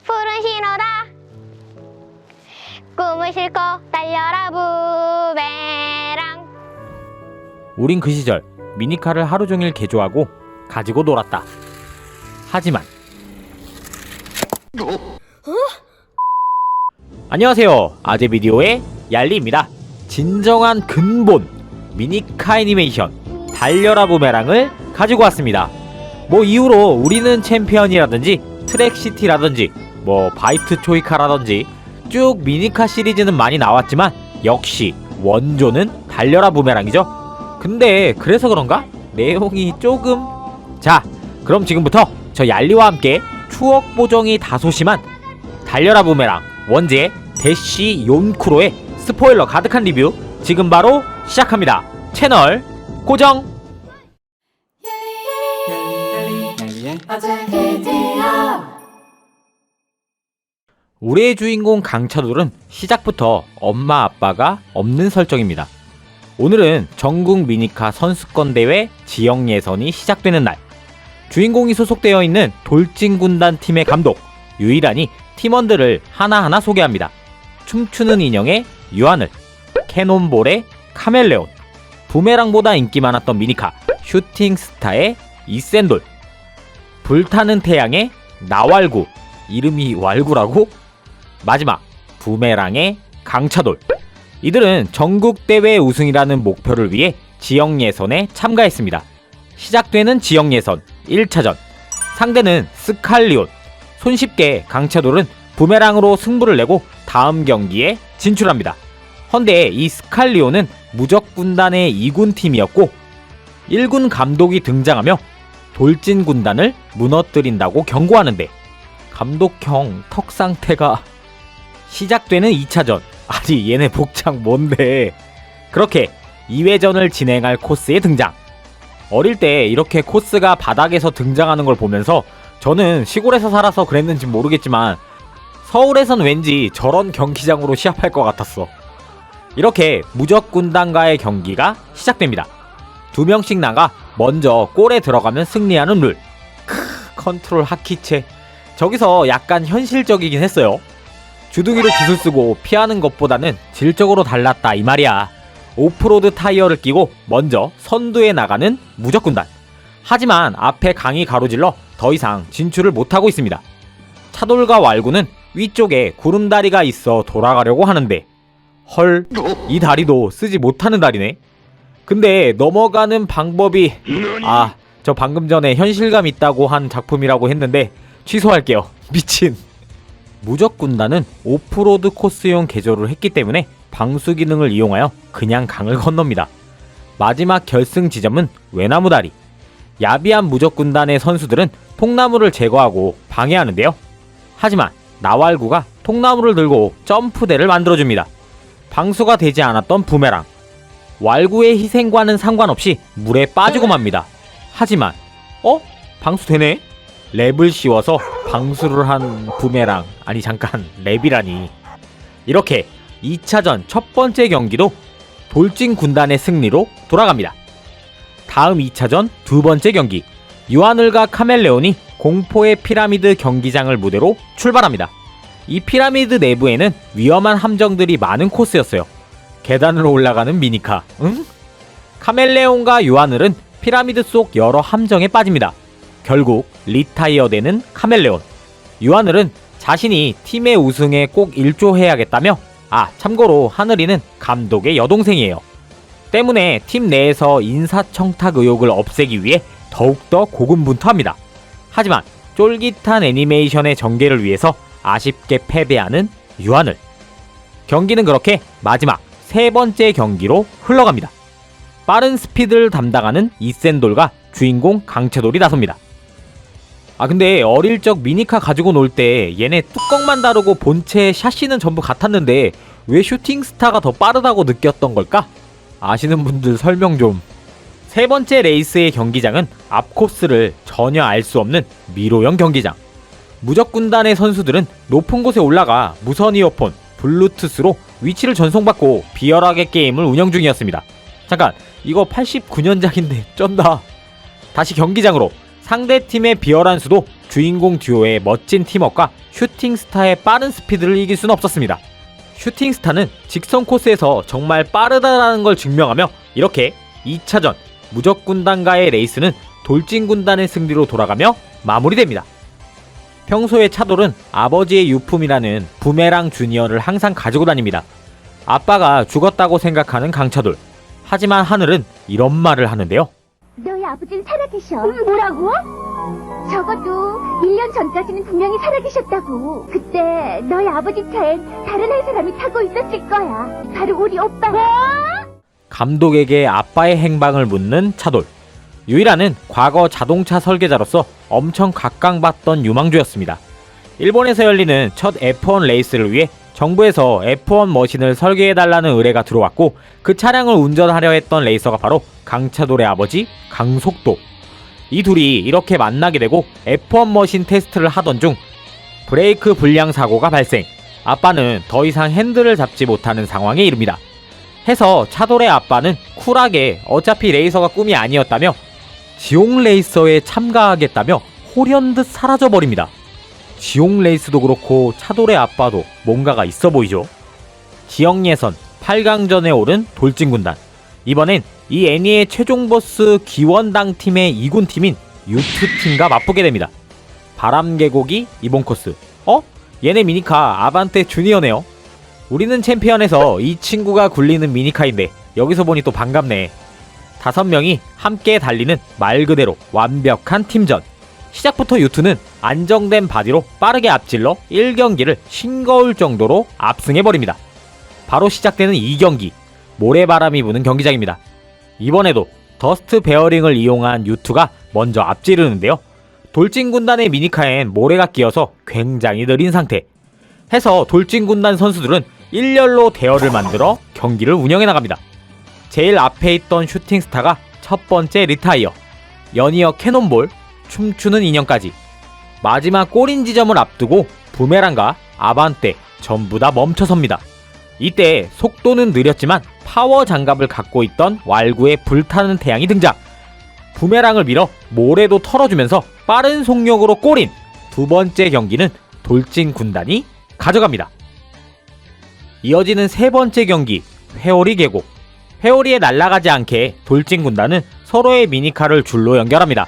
푸른 신호다. 꿈을 싣고 달려라 부메랑. 우린 그 시절 미니카를 하루 종일 개조하고 가지고 놀았다. 하지만 안녕하세요, 아재비디오의 얄리입니다. 진정한 근본 미니카 애니메이션 달려라 부메랑을 가지고 왔습니다. 뭐 이후로 우리는 챔피언이라든지 트랙시티라든지 뭐 바이트 초이카라든지 쭉 미니카 시리즈는 많이 나왔지만 역시 원조는 달려라 부메랑이죠. 근데 그래서 그런가? 내용이 조금... 자, 그럼 지금부터 저 얄리와 함께 추억 보정이 다소 심한 달려라 부메랑 원제의 대시 욘쿠로의 스포일러 가득한 리뷰 지금 바로 시작합니다. 채널 고정! 우리의 주인공 강차돌은 시작부터 엄마 아빠가 없는 설정입니다. 오늘은 전국 미니카 선수권 대회 지역 예선이 시작되는 날, 주인공이 소속되어 있는 돌진군단 팀의 감독 유이란이 팀원들을 하나하나 소개합니다. 춤추는 인형의 유하늘, 캐논볼의 카멜레온, 부메랑보다 인기 많았던 미니카 슈팅스타의 이센돌, 불타는 태양의 나왈구, 이름이 왈구라고? 마지막 부메랑의 강차돌. 이들은 전국대회 우승이라는 목표를 위해 지역 예선에 참가했습니다. 시작되는 지역 예선 1차전, 상대는 스칼리온. 손쉽게 강차돌은 부메랑으로 승부를 내고 다음 경기에 진출합니다. 헌데 이 스칼리온은 무적군단의 2군 팀이었고 1군 감독이 등장하며 돌진군단을 무너뜨린다고 경고하는데 감독형 턱 상태가... 시작되는 2차전, 아니 얘네 복장 뭔데. 그렇게 2회전을 진행할 코스에 등장. 어릴 때 이렇게 코스가 바닥에서 등장하는 걸 보면서 저는 시골에서 살아서 그랬는지 모르겠지만 서울에선 왠지 저런 경기장으로 시합할 것 같았어. 이렇게 무적군단과의 경기가 시작됩니다. 2명씩 나가 먼저 골에 들어가면 승리하는 룰. 컨트롤 하키체. 저기서 약간 현실적이긴 했어요. 주둥이로 기술 쓰고 피하는 것보다는 질적으로 달랐다 이 말이야. 오프로드 타이어를 끼고 먼저 선두에 나가는 무적군단. 하지만 앞에 강이 가로질러 더 이상 진출을 못하고 있습니다. 차돌과 왈구는 위쪽에 구름다리가 있어 돌아가려고 하는데 헐, 이 다리도 쓰지 못하는 다리네. 근데 넘어가는 방법이... 저 방금 전에 현실감 있다고 한 작품이라고 했는데 취소할게요. 미친. 무적군단은 오프로드 코스용 개조를 했기 때문에 방수 기능을 이용하여 그냥 강을 건넙니다. 마지막 결승 지점은 외나무다리. 야비한 무적군단의 선수들은 통나무를 제거하고 방해하는데요. 하지만 나왈구가 통나무를 들고 점프대를 만들어줍니다. 방수가 되지 않았던 부메랑. 왈구의 희생과는 상관없이 물에 빠지고 맙니다. 하지만 방수되네? 랩을 씌워서 방수를 한 부메랑. 아니 잠깐, 랩이라니. 이렇게 2차전 첫 번째 경기도 돌진 군단의 승리로 돌아갑니다. 다음 2차전 두 번째 경기, 유하늘과 카멜레온이 공포의 피라미드 경기장을 무대로 출발합니다. 이 피라미드 내부에는 위험한 함정들이 많은 코스였어요. 계단으로 올라가는 미니카, 응? 카멜레온과 유하늘은 피라미드 속 여러 함정에 빠집니다. 결국 리타이어 되는 카멜레온. 유하늘은 자신이 팀의 우승에 꼭 일조해야겠다며, 참고로 하늘이는 감독의 여동생이에요. 때문에 팀 내에서 인사청탁 의혹을 없애기 위해 더욱더 고군분투합니다. 하지만 쫄깃한 애니메이션의 전개를 위해서 아쉽게 패배하는 유하늘. 경기는 그렇게 마지막 세 번째 경기로 흘러갑니다. 빠른 스피드를 담당하는 이센돌과 주인공 강채돌이 나섭니다. 근데 어릴 적 미니카 가지고 놀 때 얘네 뚜껑만 다르고 본체 샤시는 전부 같았는데 왜 슈팅스타가 더 빠르다고 느꼈던 걸까? 아시는 분들 설명 좀. 세 번째 레이스의 경기장은 앞 코스를 전혀 알 수 없는 미로형 경기장. 무적군단의 선수들은 높은 곳에 올라가 무선 이어폰, 블루투스로 위치를 전송받고 비열하게 게임을 운영 중이었습니다. 잠깐, 이거 89년작인데 쩐다. 다시 경기장으로. 상대팀의 비열한 수도 주인공 듀오의 멋진 팀워크와 슈팅스타의 빠른 스피드를 이길 수는 없었습니다. 슈팅스타는 직선 코스에서 정말 빠르다라는 걸 증명하며 이렇게 2차전 무적군단과의 레이스는 돌진군단의 승리로 돌아가며 마무리됩니다. 평소에 차돌은 아버지의 유품이라는 부메랑 주니어를 항상 가지고 다닙니다. 아빠가 죽었다고 생각하는 강차돌. 하지만 하늘은 이런 말을 하는데요. 너희 아버지는 살아계셔. 뭐라고? 적어도 1년 전까지는 분명히 살아계셨다고. 그때 너희 아버지 차엔 다른 한 사람이 타고 있었을 거야. 바로 우리 오빠가. 감독에게 아빠의 행방을 묻는 차돌. 유이라는 과거 자동차 설계자로서 엄청 각광받던 유망주였습니다. 일본에서 열리는 첫 F1 레이스를 위해 정부에서 F1 머신을 설계해달라는 의뢰가 들어왔고 그 차량을 운전하려 했던 레이서가 바로 강차돌의 아버지 강속도. 이 둘이 이렇게 만나게 되고 F1 머신 테스트를 하던 중 브레이크 불량 사고가 발생. 아빠는 더 이상 핸들을 잡지 못하는 상황에 이릅니다. 해서 차돌의 아빠는 쿨하게 어차피 레이서가 꿈이 아니었다며 지옥 레이서에 참가하겠다며 홀연듯 사라져버립니다. 지옥 레이스도 그렇고 차돌의 아빠도 뭔가가 있어 보이죠. 지역 예선 8강전에 오른 돌진군단. 이번엔 이 애니의 최종 보스 기원당 팀의 2군 팀인 유트팀과 맞붙게 됩니다. 바람계곡이 이번 코스. 얘네 미니카 아반떼 주니어네요. 우리는 챔피언에서 이 친구가 굴리는 미니카인데 여기서 보니 또 반갑네. 5명이 함께 달리는 말 그대로 완벽한 팀전. 시작부터 유투는 안정된 바디로 빠르게 앞질러 1경기를 싱거울 정도로 압승해버립니다. 바로 시작되는 2경기, 모래바람이 부는 경기장입니다. 이번에도 더스트 베어링을 이용한 유투가 먼저 앞지르는데요. 돌진군단의 미니카엔 모래가 끼어서 굉장히 느린 상태. 해서 돌진군단 선수들은 일렬로 대열을 만들어 경기를 운영해 나갑니다. 제일 앞에 있던 슈팅스타가 첫 번째 리타이어, 연이어 캐논볼, 춤추는 인형까지. 마지막 골인 지점을 앞두고 부메랑과 아반떼 전부 다 멈춰섭니다. 이때 속도는 느렸지만 파워 장갑을 갖고 있던 왈구의 불타는 태양이 등장. 부메랑을 밀어 모래도 털어주면서 빠른 속력으로 골인. 두 번째 경기는 돌진 군단이 가져갑니다. 이어지는 세 번째 경기, 회오리 계곡. 회오리에 날아가지 않게 돌진 군단은 서로의 미니카를 줄로 연결합니다.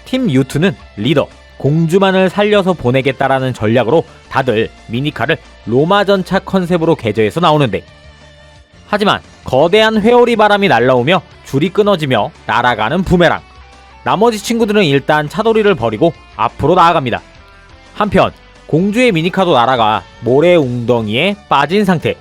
팀 유투는 리더, 공주만을 살려서 보내겠다라는 전략으로 다들 미니카를 로마 전차 컨셉으로 개조해서 나오는데, 하지만 거대한 회오리 바람이 날라오며 줄이 끊어지며 날아가는 부메랑. 나머지 친구들은 일단 차돌이를 버리고 앞으로 나아갑니다. 한편 공주의 미니카도 날아가 모래 웅덩이에 빠진 상태.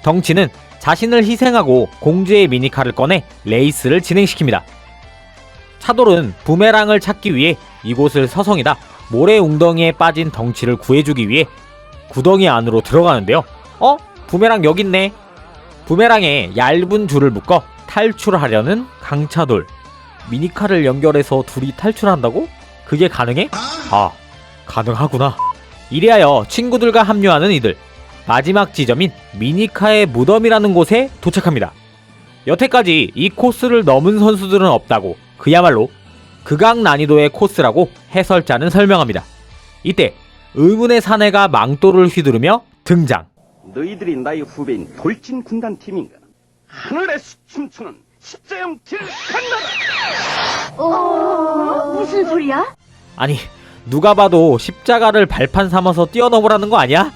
덩치는 자신을 희생하고 공주의 미니카를 꺼내 레이스를 진행시킵니다. 차돌은 부메랑을 찾기 위해 이곳을 서성이다 모래 웅덩이에 빠진 덩치를 구해주기 위해 구덩이 안으로 들어가는데요. 부메랑 여기 있네. 부메랑에 얇은 줄을 묶어 탈출하려는 강차돌. 미니카를 연결해서 둘이 탈출한다고? 그게 가능해? 가능하구나. 이리하여 친구들과 합류하는 이들. 마지막 지점인 미니카의 무덤이라는 곳에 도착합니다. 여태까지 이 코스를 넘은 선수들은 없다고, 그야말로 극악 난이도의 코스라고 해설자는 설명합니다. 이때 의문의 사내가 망토를 휘두르며 등장. 너희들이 나의 후배인 돌진 군단 팀인가? 하늘에서 춤추는 십자형 들간나라! 무슨 소리야? 아니, 누가 봐도 십자가를 발판 삼아서 뛰어넘으라는 거 아니야?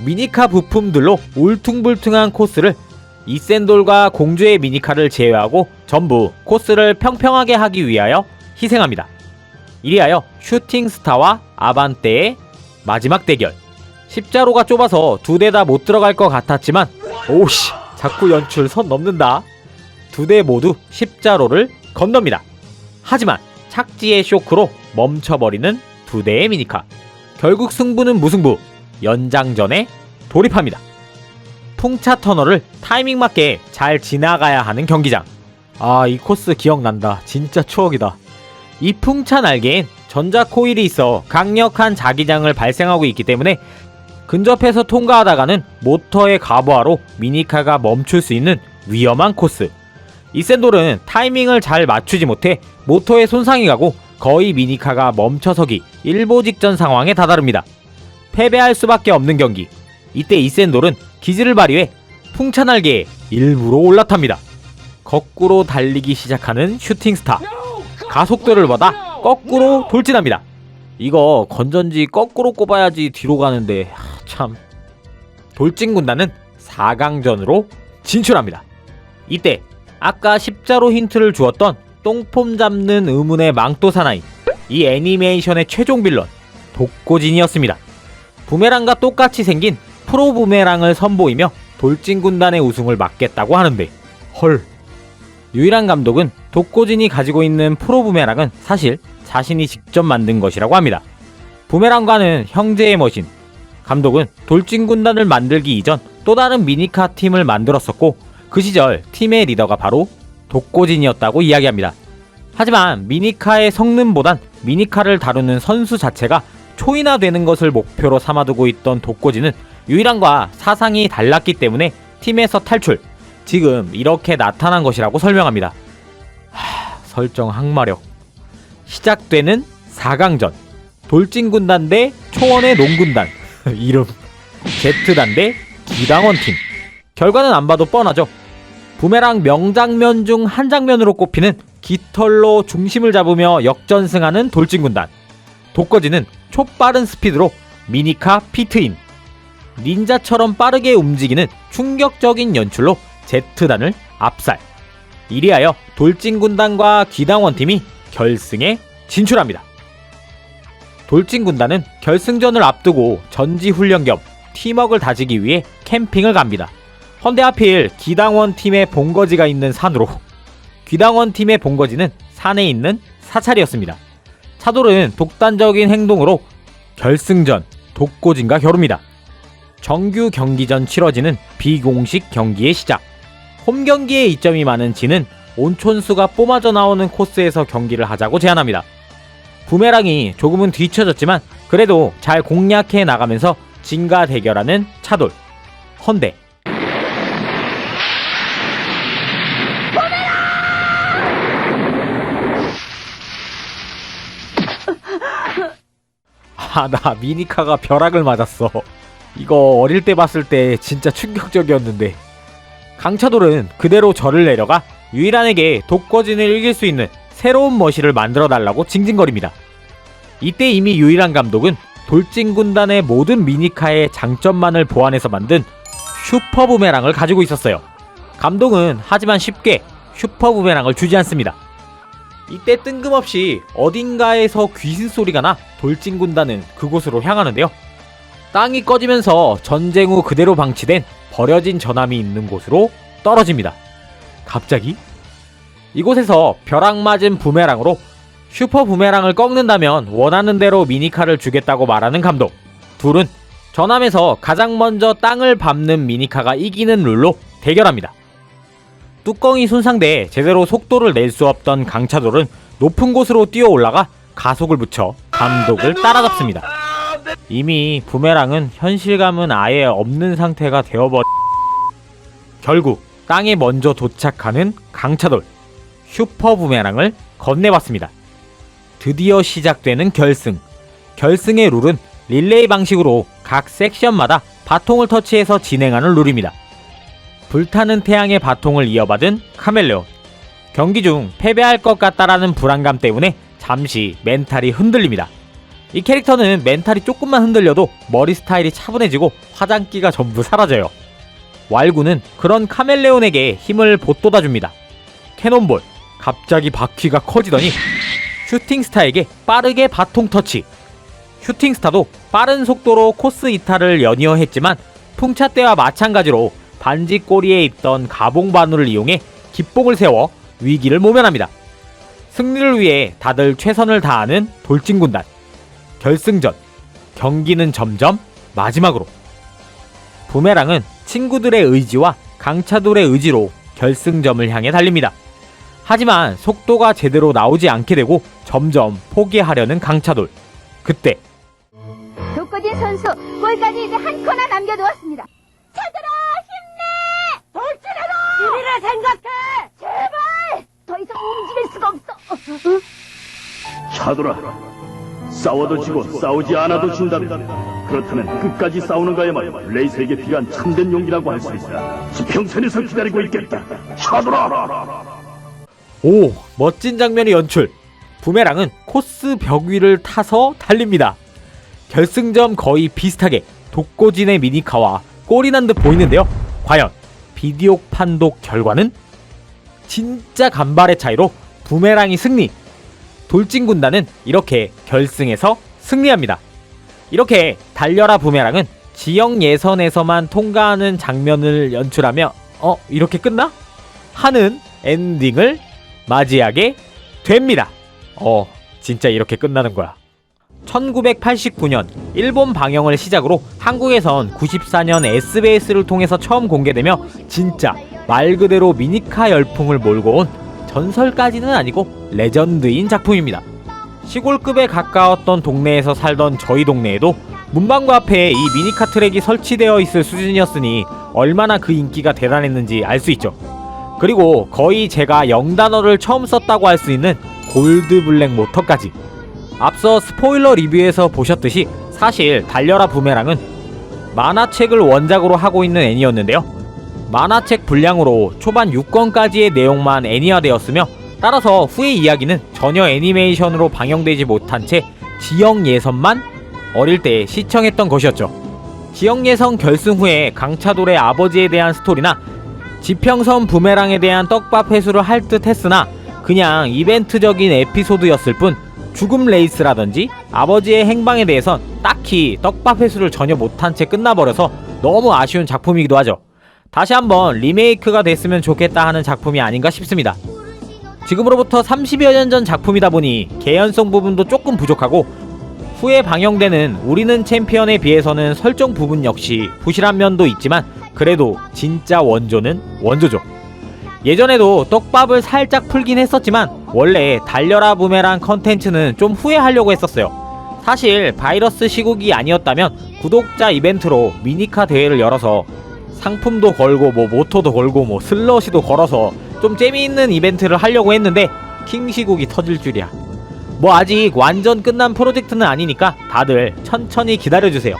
미니카 부품들로 울퉁불퉁한 코스를 이센돌과 공주의 미니카를 제외하고 전부 코스를 평평하게 하기 위하여 희생합니다. 이리하여 슈팅스타와 아반떼의 마지막 대결. 십자로가 좁아서 두 대 다 못 들어갈 것 같았지만, 오씨, 자꾸 연출 선 넘는다. 두 대 모두 십자로를 건넙니다. 하지만 착지의 쇼크로 멈춰버리는 두 대의 미니카. 결국 승부는 무승부. 연장전에 돌입합니다. 풍차 터널을 타이밍 맞게 잘 지나가야 하는 경기장. 이 코스 기억난다. 진짜 추억이다. 이 풍차 날개엔 전자 코일이 있어 강력한 자기장을 발생하고 있기 때문에 근접해서 통과하다가는 모터의 가부하로 미니카가 멈출 수 있는 위험한 코스. 이센돌은 타이밍을 잘 맞추지 못해 모터에 손상이 가고 거의 미니카가 멈춰서기 일보 직전 상황에 다다릅니다. 패배할 수밖에 없는 경기. 이때 이센돌은 기지를 발휘해 풍차날개에 일부러 올라탑니다. 거꾸로 달리기 시작하는 슈팅스타. 가속도를 받아 거꾸로 돌진합니다. 이거 건전지 거꾸로 꼽아야지 뒤로 가는데 참. 돌진 군단은 4강전으로 진출합니다. 이때 아까 십자로 힌트를 주었던 똥폼 잡는 의문의 망토 사나이, 이 애니메이션의 최종 빌런 독고진이었습니다. 부메랑과 똑같이 생긴 프로 부메랑을 선보이며 돌진 군단의 우승을 막겠다고 하는데 헐. 유일한 감독은 독고진이 가지고 있는 프로 부메랑은 사실 자신이 직접 만든 것이라고 합니다. 부메랑과는 형제의 머신. 감독은 돌진 군단을 만들기 이전 또 다른 미니카 팀을 만들었었고 그 시절 팀의 리더가 바로 독고진이었다고 이야기합니다. 하지만 미니카의 성능보단 미니카를 다루는 선수 자체가 초인화되는 것을 목표로 삼아두고 있던 독고진은 유일한과 사상이 달랐기 때문에 팀에서 탈출, 지금 이렇게 나타난 것이라고 설명합니다. 설정 항마력. 시작되는 4강전. 돌진군단 대 초원의 농군단. 이름 Z단 대 기당원팀. 결과는 안 봐도 뻔하죠. 부메랑 명장면 중 한 장면으로 꼽히는 깃털로 중심을 잡으며 역전승하는 돌진군단. 독거지는 초빠른 스피드로 미니카 피트인. 닌자처럼 빠르게 움직이는 충격적인 연출로 Z단을 압살. 이리하여 돌진군단과 기당원팀이 결승에 진출합니다. 돌진군단은 결승전을 앞두고 전지훈련 겸 팀워크를 다지기 위해 캠핑을 갑니다. 헌데 하필 기당원팀의 본거지가 있는 산으로. 기당원팀의 본거지는 산에 있는 사찰이었습니다. 차돌은 독단적인 행동으로 결승전 독고진과 겨룹니다. 정규 경기 전 치러지는 비공식 경기의 시작. 홈 경기에 이점이 많은 진은 온촌수가 뿜어져 나오는 코스에서 경기를 하자고 제안합니다. 부메랑이 조금은 뒤처졌지만 그래도 잘 공략해 나가면서 진과 대결하는 차돌. 헌데 나 미니카가 벼락을 맞았어. 이거 어릴 때 봤을 때 진짜 충격적이었는데. 강차돌은 그대로 절을 내려가 유일한에게 독거진을 이길 수 있는 새로운 머시를 만들어달라고 징징거립니다. 이때 이미 유일한 감독은 돌진군단의 모든 미니카의 장점만을 보완해서 만든 슈퍼 부메랑을 가지고 있었어요. 감독은 하지만 쉽게 슈퍼 부메랑을 주지 않습니다. 이때 뜬금없이 어딘가에서 귀신 소리가 나 돌진군단은 그곳으로 향하는데요. 땅이 꺼지면서 전쟁 후 그대로 방치된 버려진 전함이 있는 곳으로 떨어집니다. 갑자기 이곳에서 벼락 맞은 부메랑으로 슈퍼 부메랑을 꺾는다면 원하는 대로 미니카를 주겠다고 말하는 감독. 둘은 전함에서 가장 먼저 땅을 밟는 미니카가 이기는 룰로 대결합니다. 뚜껑이 손상돼 제대로 속도를 낼 수 없던 강차돌은 높은 곳으로 뛰어 올라가 가속을 붙여 감독을 따라잡습니다. 이미 부메랑은 현실감은 아예 없는 상태가 되어버려. 결국 땅에 먼저 도착하는 강차돌. 슈퍼 부메랑을 건네봤습니다. 드디어 시작되는 결승. 결승의 룰은 릴레이 방식으로 각 섹션마다 바통을 터치해서 진행하는 룰입니다. 불타는 태양의 바통을 이어받은 카멜레온. 경기 중 패배할 것 같다라는 불안감 때문에 잠시 멘탈이 흔들립니다. 이 캐릭터는 멘탈이 조금만 흔들려도 머리 스타일이 차분해지고 화장기가 전부 사라져요. 왈구는 그런 카멜레온에게 힘을 보돋아줍니다. 캐논볼. 갑자기 바퀴가 커지더니 슈팅스타에게 빠르게 바통 터치. 슈팅스타도 빠른 속도로 코스 이탈을 연이어했지만 풍차 때와 마찬가지로 반지 꼬리에 있던 가봉 바늘을 이용해 기뽕을 세워 위기를 모면합니다. 승리를 위해 다들 최선을 다하는 돌진군단. 결승전. 경기는 점점 마지막으로. 부메랑은 친구들의 의지와 강차돌의 의지로 결승점을 향해 달립니다. 하지만 속도가 제대로 나오지 않게 되고 점점 포기하려는 강차돌. 그때 독거진 선수 골까지 이제 한 코나 남겨두었습니다. 차들아 힘내! 돌진해라! 우리를 생각해! 제발! 더 이상 움직일 수가 없어. 차돌아, 싸워도 지고 싸우지 않아도 진다면 그렇다면 끝까지 싸우는 거야말로 레이서에게 필요한 참된 용기라고 할 수 있다. 지평선에서 기다리고 있겠다. 차돌아! 오, 멋진 장면의 연출. 부메랑은 코스 벽 위를 타서 달립니다. 결승점 거의 비슷하게 독고진의 미니카와 꼴이 난 듯 보이는데요. 과연 비디오 판독 결과는? 진짜 간발의 차이로 부메랑이 승리. 돌진 군단은 이렇게 결승에서 승리합니다. 이렇게 달려라 부메랑은 지역 예선에서만 통과하는 장면을 연출하며 이렇게 끝나? 하는 엔딩을 맞이하게 됩니다. 진짜 이렇게 끝나는 거야. 1989년 일본 방영을 시작으로 한국에선 94년 SBS를 통해서 처음 공개되며 진짜 말 그대로 미니카 열풍을 몰고 온 전설까지는 아니고 레전드인 작품입니다. 시골급에 가까웠던 동네에서 살던 저희 동네에도 문방구 앞에 이 미니카 트랙이 설치되어 있을 수준이었으니 얼마나 그 인기가 대단했는지 알 수 있죠. 그리고 거의 제가 영단어를 처음 썼다고 할 수 있는 골드 블랙 모터까지. 앞서 스포일러 리뷰에서 보셨듯이 사실 달려라 부메랑은 만화책을 원작으로 하고 있는 애니였는데요. 만화책 분량으로 초반 6권까지의 내용만 애니화되었으며 따라서 후의 이야기는 전혀 애니메이션으로 방영되지 못한 채 지역 예선만 어릴 때 시청했던 것이었죠. 지역 예선 결승 후에 강차돌의 아버지에 대한 스토리나 지평선 부메랑에 대한 떡밥 회수를 할 듯 했으나 그냥 이벤트적인 에피소드였을 뿐 죽음 레이스라든지 아버지의 행방에 대해선 딱히 떡밥 회수를 전혀 못한 채 끝나버려서 너무 아쉬운 작품이기도 하죠. 다시 한번 리메이크가 됐으면 좋겠다 하는 작품이 아닌가 싶습니다. 지금으로부터 30여 년 전 작품이다 보니 개연성 부분도 조금 부족하고 후에 방영되는 우리는 챔피언에 비해서는 설정 부분 역시 부실한 면도 있지만 그래도 진짜 원조는 원조죠. 예전에도 떡밥을 살짝 풀긴 했었지만 원래 달려라 부메랑 컨텐츠는 좀 후회하려고 했었어요. 사실 바이러스 시국이 아니었다면 구독자 이벤트로 미니카 대회를 열어서 상품도 걸고 모토도 걸고 슬러시도 걸어서 좀 재미있는 이벤트를 하려고 했는데 킹 시국이 터질 줄이야. 아직 완전 끝난 프로젝트는 아니니까 다들 천천히 기다려주세요.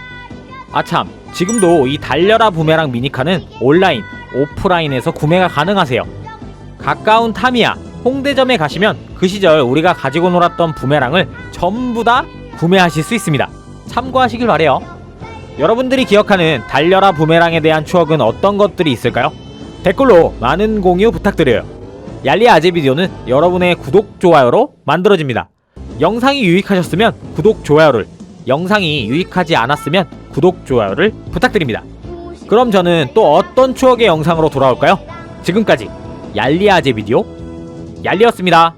아참, 지금도 이 달려라 부메랑 미니카는 온라인, 오프라인에서 구매가 가능하세요. 가까운 타미야, 홍대점에 가시면 그 시절 우리가 가지고 놀았던 부메랑을 전부 다 구매하실 수 있습니다. 참고하시길 바래요. 여러분들이 기억하는 달려라 부메랑에 대한 추억은 어떤 것들이 있을까요? 댓글로 많은 공유 부탁드려요. 얄리 아재비디오는 여러분의 구독, 좋아요로 만들어집니다. 영상이 유익하셨으면 구독, 좋아요를, 영상이 유익하지 않았으면 구독, 좋아요를 부탁드립니다. 그럼 저는 또 어떤 추억의 영상으로 돌아올까요? 지금까지 얄리 아재비디오 얄리였습니다.